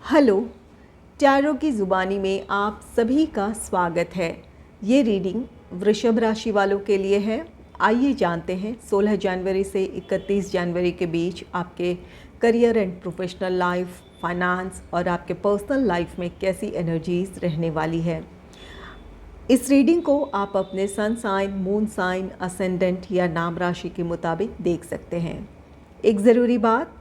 Hello, tarot की ज़ुबानी में आप सभी का स्वागत है। ये रीडिंग वृषभ राशि वालों के लिए है। आइए जानते हैं 16 जनवरी से 31 जनवरी के बीच आपके career and professional life, finance और आपके पर्सनल लाइफ में कैसी एनर्जीज रहने वाली है। इस रीडिंग को आप अपने sun sign, moon sign, ascendant या नाम राशि के मुताबिक देख सकते हैं। एक ज़रूरी बात,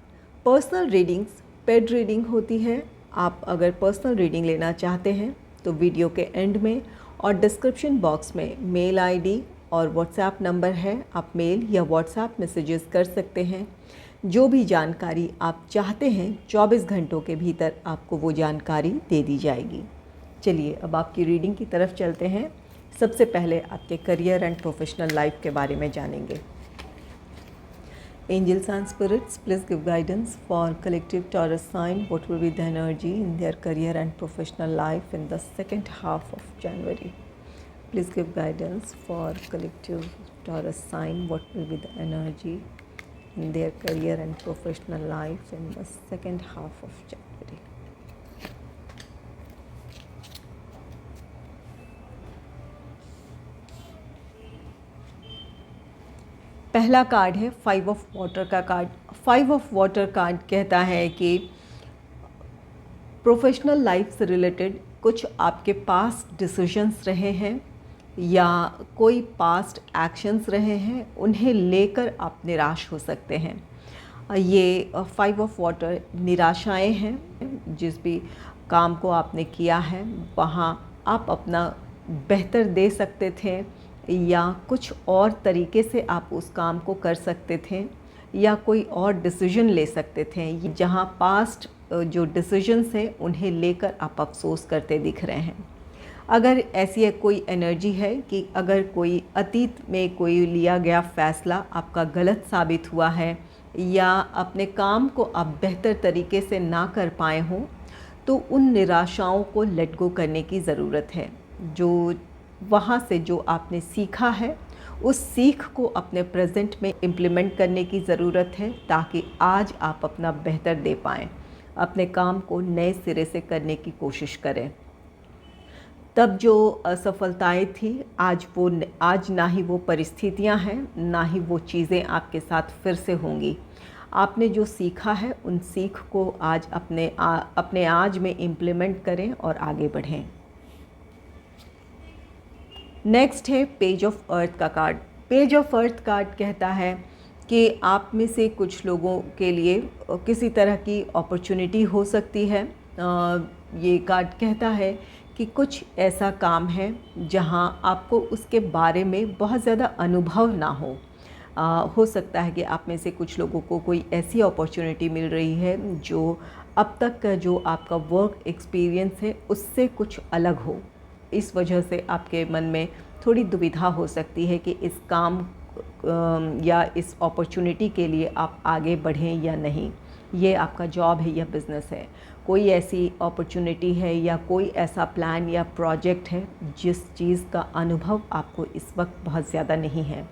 पर्सनल रीडिंग्स पेड रीडिंग होती है। आप अगर पर्सनल रीडिंग लेना चाहते हैं तो वीडियो के एंड में और डिस्क्रिप्शन बॉक्स में मेल आईडी और व्हाट्सएप नंबर है। आप मेल या व्हाट्सएप मैसेजेस कर सकते हैं। जो भी जानकारी आप चाहते हैं 24 घंटों के भीतर आपको वो जानकारी दे दी जाएगी। चलिए अब आपकी रीडिंग की तरफ चलते हैं। सबसे पहले आपके करियर एंड प्रोफेशनल लाइफ के बारे में जानेंगे। Angels and spirits, please give guidance for collective Taurus sign. What will be the energy in their career and professional life in the second half of January? Please give guidance for collective Taurus sign. What will be the energy in their career and professional life in the second half of January? पहला card है 5 of water का card. 5 of water card कहता है कि professional life से related कुछ आपके past decisions रहे हैं या कोई पास्ट एक्शंस रहे हैं, उन्हें लेकर आप निराश हो सकते हैं। ये 5 ऑफ वाटर निराशाएं हैं। जिस भी काम को आपने किया है वहाँ आप अपना बेहतर दे सकते थे या कुछ और तरीके से आप उस काम को कर सकते थे या कोई और डिसीजन ले सकते थे। जहाँ पास्ट जो डिसीजंस हैं उन्हें लेकर आप अफसोस करते दिख रहे हैं। अगर ऐसी कोई एनर्जी है कि अगर कोई अतीत में कोई लिया गया फ़ैसला आपका गलत साबित हुआ है या अपने काम को आप बेहतर तरीके से ना कर पाए हों, तो उन निराशाओं को लेट गो करने की ज़रूरत है। जो वहाँ से जो आपने सीखा है उस सीख को अपने प्रेजेंट में इम्प्लीमेंट करने की ज़रूरत है ताकि आज आप अपना बेहतर दे पाएँ, अपने काम को नए सिरे से करने की कोशिश करें। तब जो असफलताएं थी आज ना ही वो परिस्थितियां हैं, ना ही वो चीज़ें आपके साथ फिर से होंगी। आपने जो सीखा है उन सीख को आज अपने आज में इम्प्लीमेंट करें और आगे बढ़ें। नेक्स्ट है पेज ऑफ अर्थ का card. Page of earth card कहता है कि आप में से कुछ लोगों के लिए किसी तरह की अपॉर्चुनिटी हो सकती है। ये कार्ड कहता है कि कुछ ऐसा काम है जहां आपको उसके बारे में बहुत ज़्यादा अनुभव ना हो सकता है कि आप में से कुछ लोगों को कोई ऐसी अपॉर्चुनिटी मिल रही है जो अब तक का जो आपका वर्क एक्सपीरियंस है उससे कुछ अलग हो। इस वजह से आपके मन में थोड़ी दुविधा हो सकती है कि इस काम या इस अपॉर्चुनिटी के लिए आप आगे बढ़ें या नहीं। ये आपका जॉब है या बिज़नेस है, कोई ऐसी अपॉर्चुनिटी है या कोई ऐसा प्लान या प्रोजेक्ट है जिस चीज़ का अनुभव आपको इस वक्त बहुत ज़्यादा नहीं है।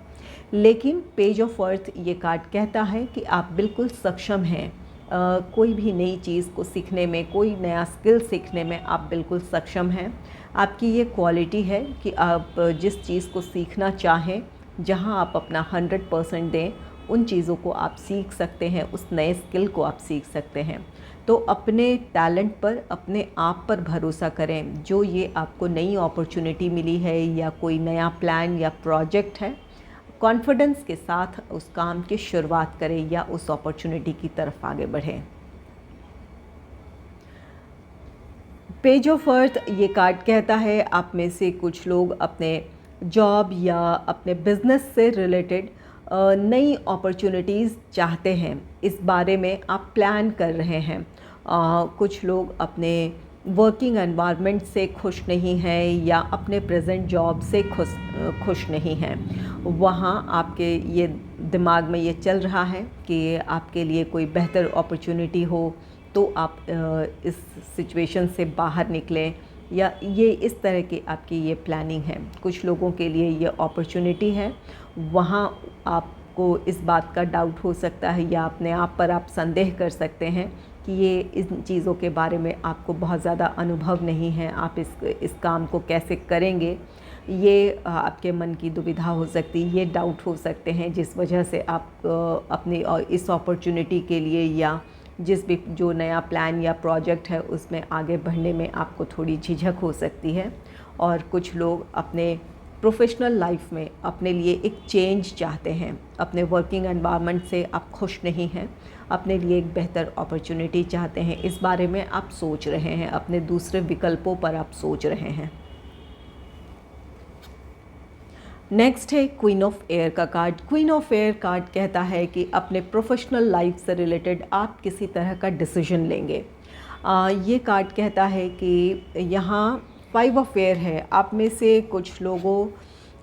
लेकिन पेज ऑफ अर्थ ये कार्ड कहता है कि आप बिल्कुल सक्षम हैं। कोई भी नई चीज़ को सीखने में, कोई नया स्किल सीखने में आप बिल्कुल सक्षम हैं। आपकी ये क्वालिटी है कि आप जिस चीज़ को सीखना चाहें, जहां आप अपना 100% दें, उन चीज़ों को आप सीख सकते हैं, उस नए स्किल को आप सीख सकते हैं। तो अपने टैलेंट पर, अपने आप पर भरोसा करें। जो ये आपको नई अपॉर्चुनिटी मिली है या कोई नया प्लान या प्रोजेक्ट है, कॉन्फिडेंस के साथ उस काम की शुरुआत करें या उस अपॉर्चुनिटी की तरफ आगे बढ़ें। पेज ऑफ अर्थ ये कार्ड कहता है आप में से कुछ लोग अपने जॉब या अपने बिजनेस से रिलेटेड नई अपॉर्चुनिटीज़ चाहते हैं। इस बारे में आप प्लान कर रहे हैं। कुछ लोग अपने वर्किंग एनवायरनमेंट से खुश नहीं हैं या अपने प्रेजेंट जॉब से खुश नहीं हैं। वहाँ आपके ये दिमाग में ये चल रहा है कि आपके लिए कोई बेहतर अपॉर्चुनिटी हो तो आप इस सिचुएशन से बाहर निकलें, या ये इस तरह की आपकी ये प्लानिंग है। कुछ लोगों के लिए ये अपॉर्चुनिटी है, वहाँ आप आपको इस बात का डाउट हो सकता है या अपने आप पर आप संदेह कर सकते हैं कि ये इन चीज़ों के बारे में आपको बहुत ज़्यादा अनुभव नहीं है, आप इस काम को कैसे करेंगे, ये आपके मन की दुविधा हो सकती है, ये डाउट हो सकते हैं, जिस वजह से आप अपनी इस अपॉर्चुनिटी के लिए या जिस भी जो नया प्लान या प्रोजेक्ट है उसमें आगे बढ़ने में आपको थोड़ी झिझक हो सकती है। और कुछ लोग अपने प्रोफेशनल लाइफ में अपने लिए एक चेंज चाहते हैं, अपने वर्किंग एनवायरनमेंट से आप खुश नहीं हैं, अपने लिए एक बेहतर अपॉर्चुनिटी चाहते हैं, इस बारे में आप सोच रहे हैं, अपने दूसरे विकल्पों पर आप सोच रहे हैं। नेक्स्ट है क्वीन ऑफ एयर का card. Queen of air card कहता है कि अपने प्रोफेशनल लाइफ से रिलेटेड आप किसी तरह का डिसीजन लेंगे। ये कार्ड कहता है कि यहाँ 5 ऑफ एयर है, आप में से कुछ लोगों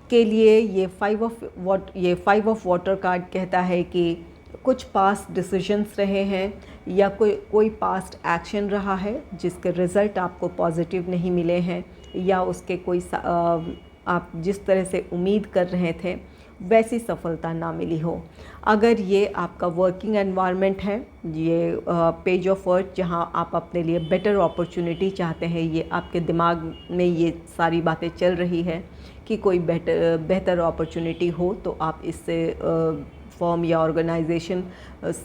के लिए ये 5 ऑफ वाटर कार्ड कहता है कि कुछ पास्ट डिसीजंस रहे हैं या कोई पास्ट एक्शन रहा है जिसके रिज़ल्ट आपको पॉजिटिव नहीं मिले हैं या उसके कोई आप जिस तरह से उम्मीद कर रहे थे वैसी सफलता ना मिली हो। अगर ये आपका वर्किंग एनवायरनमेंट है, ये पेज ऑफ अर्थ जहाँ आप अपने लिए बेटर अपॉर्चुनिटी चाहते हैं, ये आपके दिमाग में ये सारी बातें चल रही है कि कोई बेहतर अपॉर्चुनिटी हो तो आप इससे फर्म या ऑर्गेनाइजेशन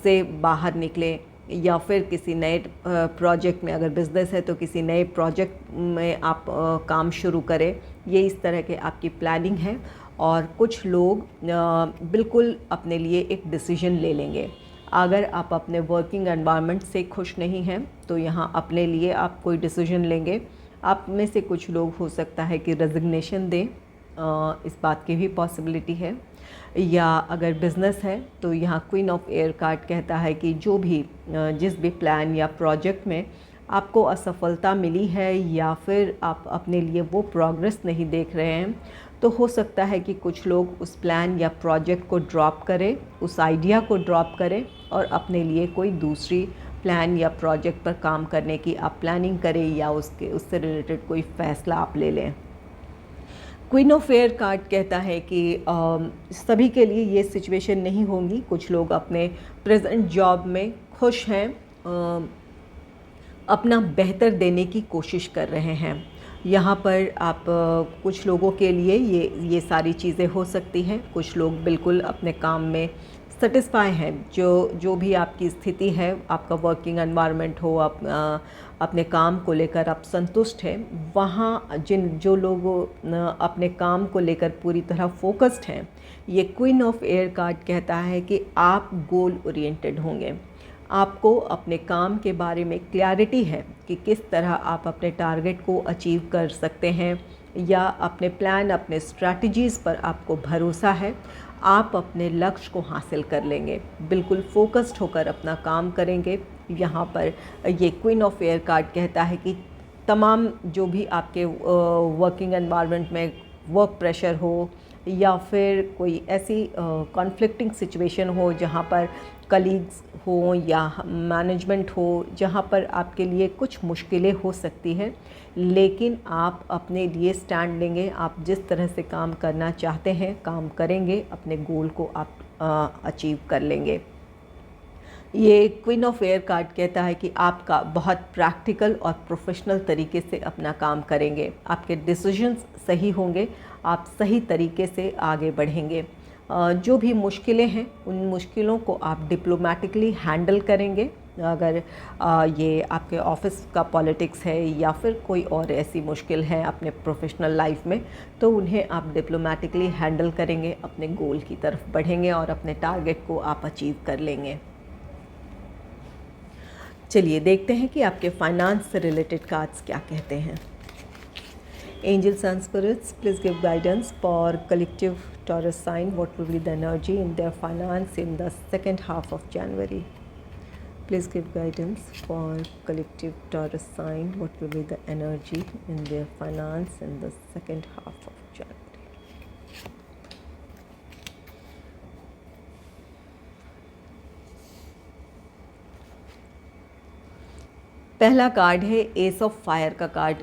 से बाहर निकलें या फिर किसी नए प्रोजेक्ट में, अगर बिज़नेस है तो किसी नए प्रोजेक्ट में आप काम शुरू करें। ये इस तरह के आपकी प्लानिंग है और कुछ लोग बिल्कुल अपने लिए एक डिसीजन ले लेंगे। अगर आप अपने वर्किंग एनवायरनमेंट से खुश नहीं हैं तो यहाँ अपने लिए आप कोई डिसीजन लेंगे। आप में से कुछ लोग हो सकता है कि रेजिग्नेशन दें, इस बात की भी पॉसिबिलिटी है। या अगर बिज़नेस है तो यहाँ क्वीन ऑफ एयर कार्ड कहता है कि जिस भी प्लान या प्रोजेक्ट में आपको असफलता मिली है या फिर आप अपने लिए वो प्रोग्रेस नहीं देख रहे हैं, तो हो सकता है कि कुछ लोग उस प्लान या प्रोजेक्ट को ड्रॉप करें, उस आइडिया को ड्रॉप करें और अपने लिए कोई दूसरी प्लान या प्रोजेक्ट पर काम करने की आप प्लानिंग करें या उससे रिलेटेड कोई फ़ैसला आप ले लें। क्वीन ऑफ एयर कार्ड कहता है कि सभी के लिए ये सिचुएशन नहीं होंगी। कुछ लोग अपने प्रेजेंट जॉब में खुश हैं, अपना बेहतर देने की कोशिश कर रहे हैं। यहाँ पर आप कुछ लोगों के लिए ये सारी चीज़ें हो सकती हैं। कुछ लोग बिल्कुल अपने काम में सेटिस्फाई हैं, जो भी आपकी स्थिति है, आपका वर्किंग एनवायरनमेंट हो, आप अपने काम को लेकर आप संतुष्ट हैं, वहाँ जो लोग अपने काम को लेकर पूरी तरह फोकस्ड हैं, ये क्वीन ऑफ एयर कार्ड कहता है कि आप गोल ओरिएंटेड होंगे। आपको अपने काम के बारे में क्लैरिटी है कि किस तरह आप अपने टारगेट को अचीव कर सकते हैं या अपने प्लान, अपने स्ट्रैटेजीज़ पर आपको भरोसा है, आप अपने लक्ष्य को हासिल कर लेंगे। बिल्कुल फोकस्ड होकर अपना काम करेंगे। यहाँ पर ये क्वीन ऑफ एयर कार्ड कहता है कि तमाम जो भी आपके वर्किंग एनवायरनमेंट में वर्क प्रेशर हो या फिर कोई ऐसी कॉन्फ्लिक्टिंग सिचुएशन हो जहाँ पर कलीग्स हो या मैनेजमेंट हो, जहाँ पर आपके लिए कुछ मुश्किलें हो सकती हैं, लेकिन आप अपने लिए स्टैंड लेंगे। आप जिस तरह से काम करना चाहते हैं काम करेंगे, अपने गोल को आप अचीव कर लेंगे। ये क्वीन ऑफ एयर कार्ड कहता है कि आपका बहुत प्रैक्टिकल और प्रोफेशनल तरीके से अपना काम करेंगे, आपके डिसीजंस सही होंगे, आप सही तरीके से आगे बढ़ेंगे। जो भी मुश्किलें हैं उन मुश्किलों को आप डिप्लोमेटिकली हैंडल करेंगे। अगर ये आपके ऑफिस का पॉलिटिक्स है या फिर कोई और ऐसी मुश्किल है अपने प्रोफेशनल लाइफ में, तो उन्हें आप डिप्लोमेटिकली हैंडल करेंगे, अपने गोल की तरफ बढ़ेंगे और अपने टारगेट को आप अचीव कर लेंगे। चलिए देखते हैं कि आपके फाइनेंस से रिलेटेड कार्ड्स क्या कहते हैं। Angels and spirits, please give guidance for collective Taurus sign. What will be the energy in their finance in the second half of January? Please give guidance for collective Taurus sign. What will be the energy in their finance in the second half of January? पहला card है S of fire का card.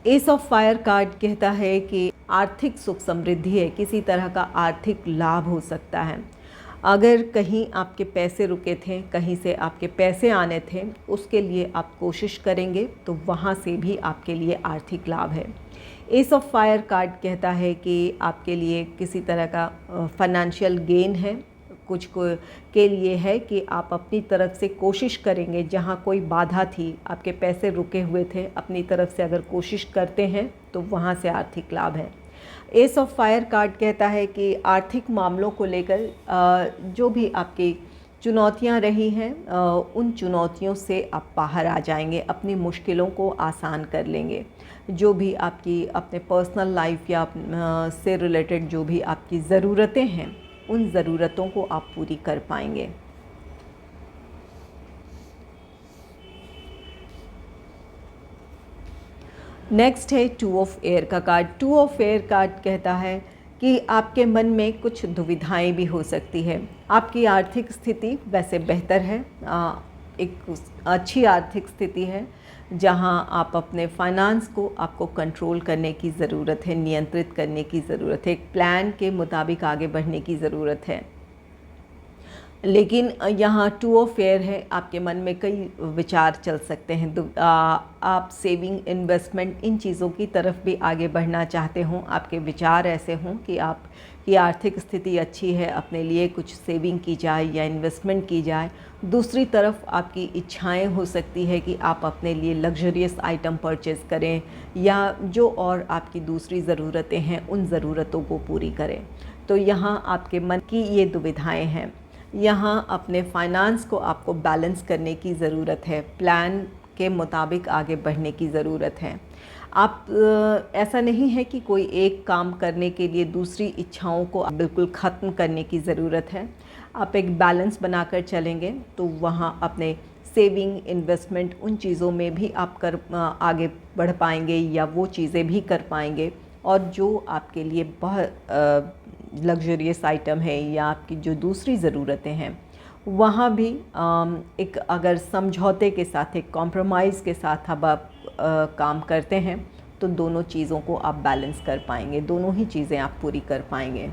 S of fire card कहता है कि आर्थिक सुख समृद्धि है, किसी तरह का आर्थिक लाभ हो सकता है। अगर कहीं आपके पैसे रुके थे, कहीं से आपके पैसे आने थे, उसके लिए आप कोशिश करेंगे तो वहाँ से भी आपके लिए आर्थिक लाभ है। एस ऑफ फायर कार्ड कहता है कि आपके लिए किसी तरह का फाइनेंशियल गेन है, कुछ को के लिए है कि आप अपनी तरफ से कोशिश करेंगे। जहाँ कोई बाधा थी, आपके पैसे रुके हुए थे, अपनी तरफ से अगर कोशिश करते हैं तो वहाँ से आर्थिक लाभ है। एस ऑफ फायर कार्ड कहता है कि आर्थिक मामलों को लेकर जो भी आपकी चुनौतियाँ रही हैं, उन चुनौतियों से आप बाहर आ जाएंगे, अपनी मुश्किलों को आसान कर लेंगे। जो भी आपकी अपने पर्सनल लाइफ या से रिलेटेड जो भी आपकी ज़रूरतें हैं, उन ज़रूरतों को आप पूरी कर पाएंगे। नेक्स्ट है टू ऑफ एयर का card. Two of air card कहता है कि आपके मन में कुछ दुविधाएं भी हो सकती है। आपकी आर्थिक स्थिति वैसे बेहतर है, एक अच्छी आर्थिक स्थिति है, जहां आप अपने फाइनेंस को आपको कंट्रोल करने की ज़रूरत है, नियंत्रित करने की ज़रूरत है, एक प्लान के मुताबिक आगे बढ़ने की ज़रूरत है। लेकिन यहाँ टू ऑफ एयर है, आपके मन में कई विचार चल सकते हैं। आप सेविंग, इन्वेस्टमेंट, इन चीज़ों की तरफ भी आगे बढ़ना चाहते हों, आपके विचार ऐसे हों कि आपकी आर्थिक स्थिति अच्छी है, अपने लिए कुछ सेविंग की जाए या इन्वेस्टमेंट की जाए। दूसरी तरफ आपकी इच्छाएं हो सकती है कि आप अपने लिए लग्जरियस आइटम परचेज़ करें या जो और आपकी दूसरी ज़रूरतें हैं, उन ज़रूरतों को पूरी करें। तो यहाँ आपके मन की ये दुविधाएं हैं। यहाँ अपने फाइनेंस को आपको बैलेंस करने की ज़रूरत है, प्लान के मुताबिक आगे बढ़ने की ज़रूरत है। आप ऐसा नहीं है कि कोई एक काम करने के लिए दूसरी इच्छाओं को बिल्कुल ख़त्म करने की ज़रूरत है। आप एक बैलेंस बनाकर चलेंगे तो वहाँ अपने सेविंग, इन्वेस्टमेंट, उन चीज़ों में भी आप आगे बढ़ पाएंगे या वो चीज़ें भी कर पाएंगे। और जो आपके लिए बहुत लग्जरियस आइटम है या आपकी जो दूसरी ज़रूरतें हैं, वहाँ भी एक अगर समझौते के साथ, एक कॉम्प्रोमाइज़ के साथ अब आप काम करते हैं तो दोनों चीज़ों को आप बैलेंस कर पाएंगे, दोनों ही चीज़ें आप पूरी कर पाएंगे।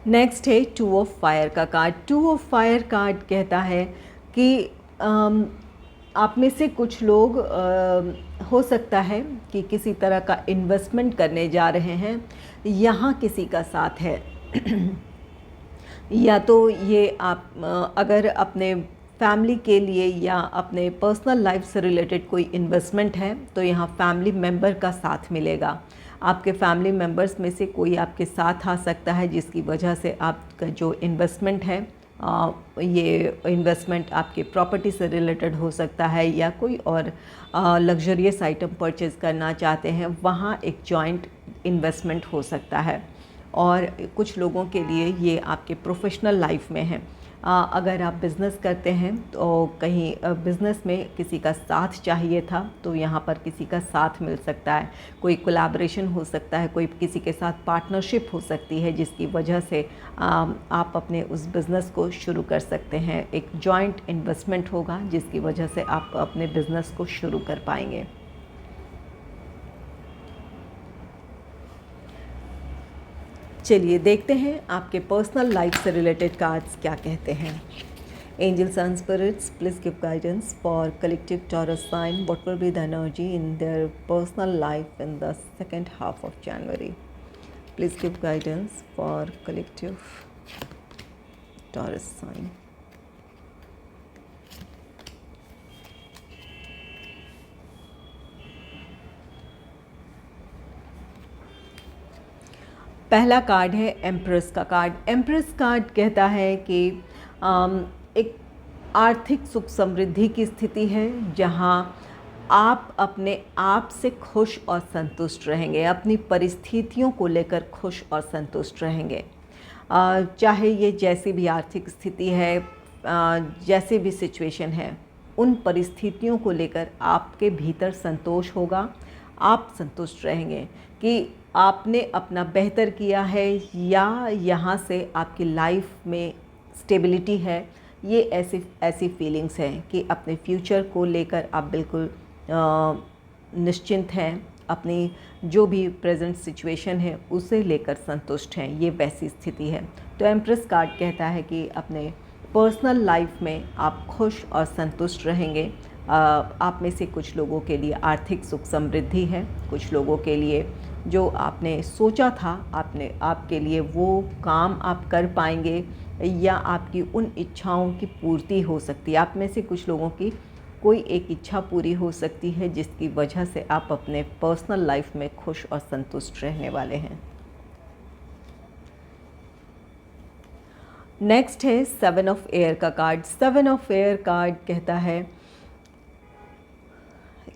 नेक्स्ट है टू ऑफ फायर का card. Two of fire card कहता है कि आप में से कुछ लोग हो सकता है कि किसी तरह का इन्वेस्टमेंट करने जा रहे हैं, यहाँ किसी का साथ है या तो ये आप अगर अपने फैमिली के लिए या अपने पर्सनल लाइफ से रिलेटेड कोई इन्वेस्टमेंट है तो यहाँ फैमिली मेम्बर का साथ मिलेगा। आपके फैमिली मेम्बर्स में से कोई आपके साथ आ सकता है, जिसकी वजह से आपका जो इन्वेस्टमेंट है, ये इन्वेस्टमेंट आपके प्रॉपर्टी से रिलेटेड हो सकता है या कोई और लग्जरियस आइटम परचेज़ करना चाहते हैं, वहाँ एक जॉइंट इन्वेस्टमेंट हो सकता है। और कुछ लोगों के लिए ये आपके प्रोफेशनल लाइफ में है। अगर आप बिज़नेस करते हैं तो कहीं बिज़नेस में किसी का साथ चाहिए था तो यहाँ पर किसी का साथ मिल सकता है, कोई कोलैबोरेशन हो सकता है, कोई किसी के साथ पार्टनरशिप हो सकती है, जिसकी वजह से आप अपने उस बिज़नेस को शुरू कर सकते हैं। एक जॉइंट इन्वेस्टमेंट होगा जिसकी वजह से आप अपने बिज़नेस को शुरू कर पाएंगे। चलिए देखते हैं आपके पर्सनल लाइफ से रिलेटेड कार्ड्स क्या कहते हैं। Angels and spirits, please give guidance for collective Taurus sign. What will be the energy in their personal life in the second half of January? Please give guidance for collective Taurus sign. पहला card है empress का card. Empress card कहता है कि एक आर्थिक सुख समृद्धि की स्थिति है जहां आप अपने आप से खुश और संतुष्ट रहेंगे, अपनी परिस्थितियों को लेकर खुश और संतुष्ट रहेंगे। चाहे ये जैसी भी आर्थिक स्थिति है, जैसे भी सिचुएशन है, उन परिस्थितियों को लेकर आपके भीतर संतोष होगा। आप संतुष्ट रहेंगे कि आपने अपना बेहतर किया है या यहाँ से आपकी लाइफ में स्टेबिलिटी है। ये ऐसी फीलिंग्स हैं कि अपने फ्यूचर को लेकर आप बिल्कुल निश्चिंत हैं, अपनी जो भी प्रेजेंट सिचुएशन है उसे लेकर संतुष्ट हैं, ये वैसी स्थिति है। तो एम्प्रेस कार्ड कहता है कि अपने पर्सनल लाइफ में आप खुश और संतुष्ट रहेंगे। आप में से कुछ लोगों के लिए आर्थिक सुख समृद्धि है, कुछ लोगों के लिए जो आपने सोचा था आपके लिए वो काम आप कर पाएंगे, या आपकी उन इच्छाओं की पूर्ति हो सकती है। आप में से कुछ लोगों की कोई एक इच्छा पूरी हो सकती है जिसकी वजह से आप अपने पर्सनल लाइफ में खुश और संतुष्ट रहने वाले हैं। नेक्स्ट है 7 ऑफ एयर का कार्ड। 7 ऑफ एयर कार्ड कहता है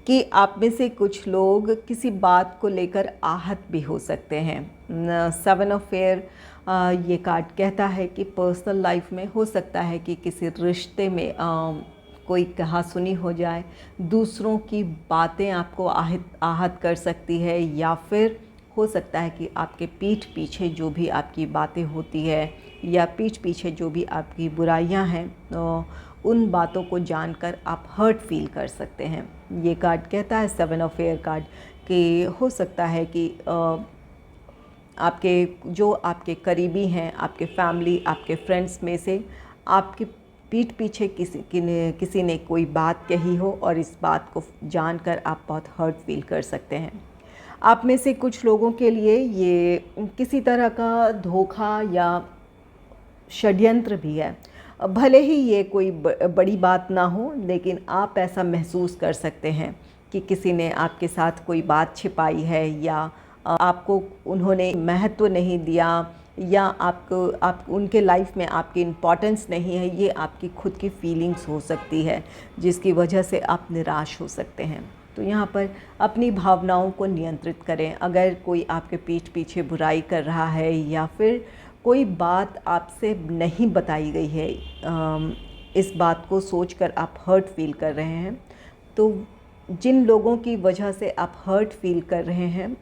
कि आप में से कुछ लोग किसी बात को लेकर आहत भी हो सकते हैं। 7 ऑफ एयर ये कार्ड कहता है कि पर्सनल लाइफ में हो सकता है कि किसी रिश्ते में कोई कहासुनी हो जाए, दूसरों की बातें आपको आहत कर सकती है, या फिर हो सकता है कि आपके पीठ पीछे जो भी आपकी बातें होती है या पीठ पीछे जो भी आपकी बुराइयां हैं, उन बातों को जानकर आप हर्ट फील कर सकते हैं। ये कार्ड कहता है 7 ऑफ एयर कार्ड कि हो सकता है कि आपके करीबी हैं, आपके फैमिली, आपके फ्रेंड्स में से आपके पीठ पीछे किसी ने कोई बात कही हो और इस बात को जानकर आप बहुत हर्ट फील कर सकते हैं। आप में से कुछ लोगों के लिए ये किसी तरह का धोखा या षड्यंत्र भी है। भले ही ये कोई बड़ी बात ना हो, लेकिन आप ऐसा महसूस कर सकते हैं कि किसी ने आपके साथ कोई बात छिपाई है, या आपको उन्होंने महत्व नहीं दिया, या आप उनके लाइफ में आपकी इम्पोर्टेंस नहीं है। ये आपकी खुद की फीलिंग्स हो सकती है जिसकी वजह से आप निराश हो सकते हैं। तो यहाँ पर अपनी भावनाओं को नियंत्रित करें। अगर कोई आपके पीठ पीछे बुराई कर रहा है या फिर कोई बात आपसे नहीं बताई गई है, इस बात को सोचकर आप हर्ट फील कर रहे हैं, तो जिन लोगों की वजह से आप हर्ट फील कर रहे हैं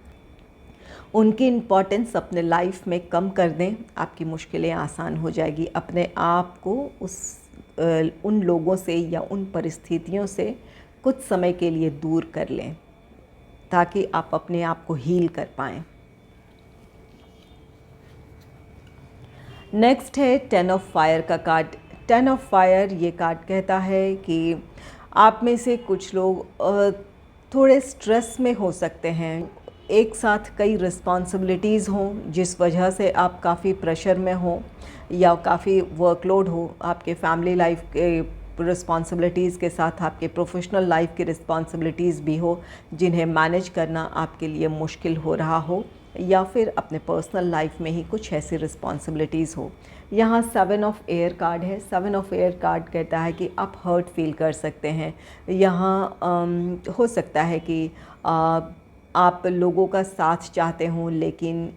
उनकी इम्पोर्टेंस अपने लाइफ में कम कर दें, आपकी मुश्किलें आसान हो जाएगी। अपने आप को उन लोगों से या उन परिस्थितियों से कुछ समय के लिए दूर कर लें ताकि आप अपने आप को हील कर पाएँ। नेक्स्ट है 10 ऑफ फायर का कार्ड। 10 ऑफ फायर ये कार्ड कहता है कि आप में से कुछ लोग थोड़े स्ट्रेस में हो सकते हैं, एक साथ कई रिस्पॉन्सिबिलिटीज़ हों जिस वजह से आप काफ़ी प्रेशर में हो या काफ़ी वर्कलोड हो। आपके फैमिली लाइफ के रिस्पॉन्सिबिलिटीज़ के साथ आपके प्रोफेशनल लाइफ की रिस्पॉन्सिबिलिटीज़ भी हो जिन्हें मैनेज करना आपके लिए मुश्किल हो रहा हो, या फिर अपने पर्सनल लाइफ में ही कुछ ऐसी रिस्पॉन्सिबिलिटीज़ हो। यहाँ 7 ऑफ एयर कार्ड है। 7 ऑफ एयर कार्ड कहता है कि आप हर्ट फील कर सकते हैं। यहाँ हो सकता है कि आप लोगों का साथ चाहते हों, लेकिन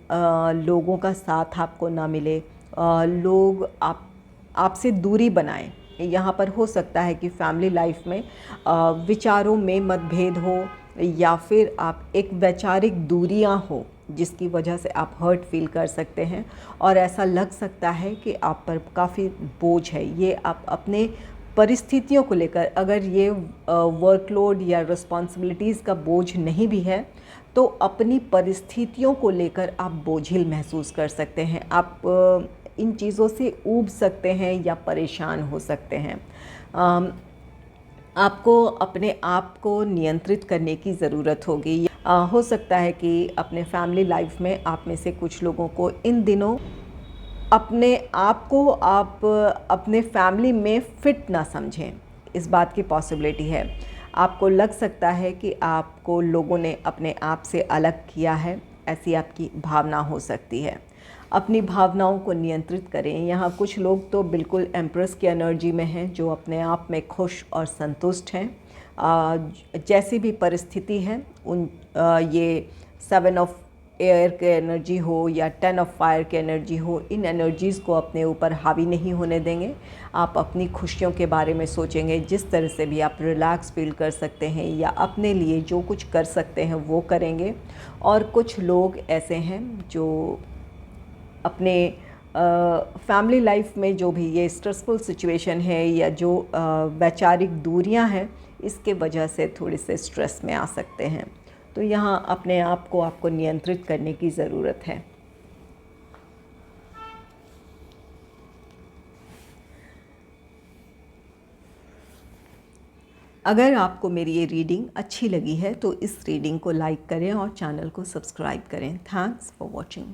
लोगों का साथ आपको ना मिले, लोग आपसे दूरी बनाएं। यहाँ पर हो सकता है कि फैमिली लाइफ में विचारों में मतभेद हो, या फिर आप एक वैचारिक दूरियाँ हो जिसकी वजह से आप हर्ट फील कर सकते हैं, और ऐसा लग सकता है कि आप पर काफ़ी बोझ है। ये आप अपने परिस्थितियों को लेकर, अगर ये वर्कलोड या रिस्पॉन्सिबिलिटीज़ का बोझ नहीं भी है तो अपनी परिस्थितियों को लेकर आप बोझिल महसूस कर सकते हैं। आप इन चीज़ों से ऊब सकते हैं या परेशान हो सकते हैं। आपको अपने आप को नियंत्रित करने की ज़रूरत होगी। हो सकता है कि अपने फैमिली लाइफ में आप में से कुछ लोगों को इन दिनों अपने आप को आप अपने फैमिली में फ़िट ना समझें, इस बात की पॉसिबिलिटी है। आपको लग सकता है कि आपको लोगों ने अपने आप से अलग किया है, ऐसी आपकी भावना हो सकती है। अपनी भावनाओं को नियंत्रित करें। यहाँ कुछ लोग तो बिल्कुल एम्प्रेस की एनर्जी में हैं जो अपने आप में खुश और संतुष्ट हैं। जैसी भी परिस्थिति है ये 7 ऑफ एयर की एनर्जी हो या 10 ऑफ फायर की एनर्जी हो, इन एनर्जीज़ को अपने ऊपर हावी नहीं होने देंगे। आप अपनी खुशियों के बारे में सोचेंगे, जिस तरह से भी आप रिलैक्स फील कर सकते हैं या अपने लिए जो कुछ कर सकते हैं वो करेंगे। और कुछ लोग ऐसे हैं जो अपने फैमिली लाइफ में जो भी ये स्ट्रेसफुल सिचुएशन है या जो वैचारिक दूरियां हैं, इसके वजह से थोड़े से स्ट्रेस में आ सकते हैं। तो यहाँ अपने आप को आपको नियंत्रित करने की ज़रूरत है। अगर आपको मेरी ये रीडिंग अच्छी लगी है तो इस रीडिंग को लाइक करें और चैनल को सब्सक्राइब करें। Thanks for watching.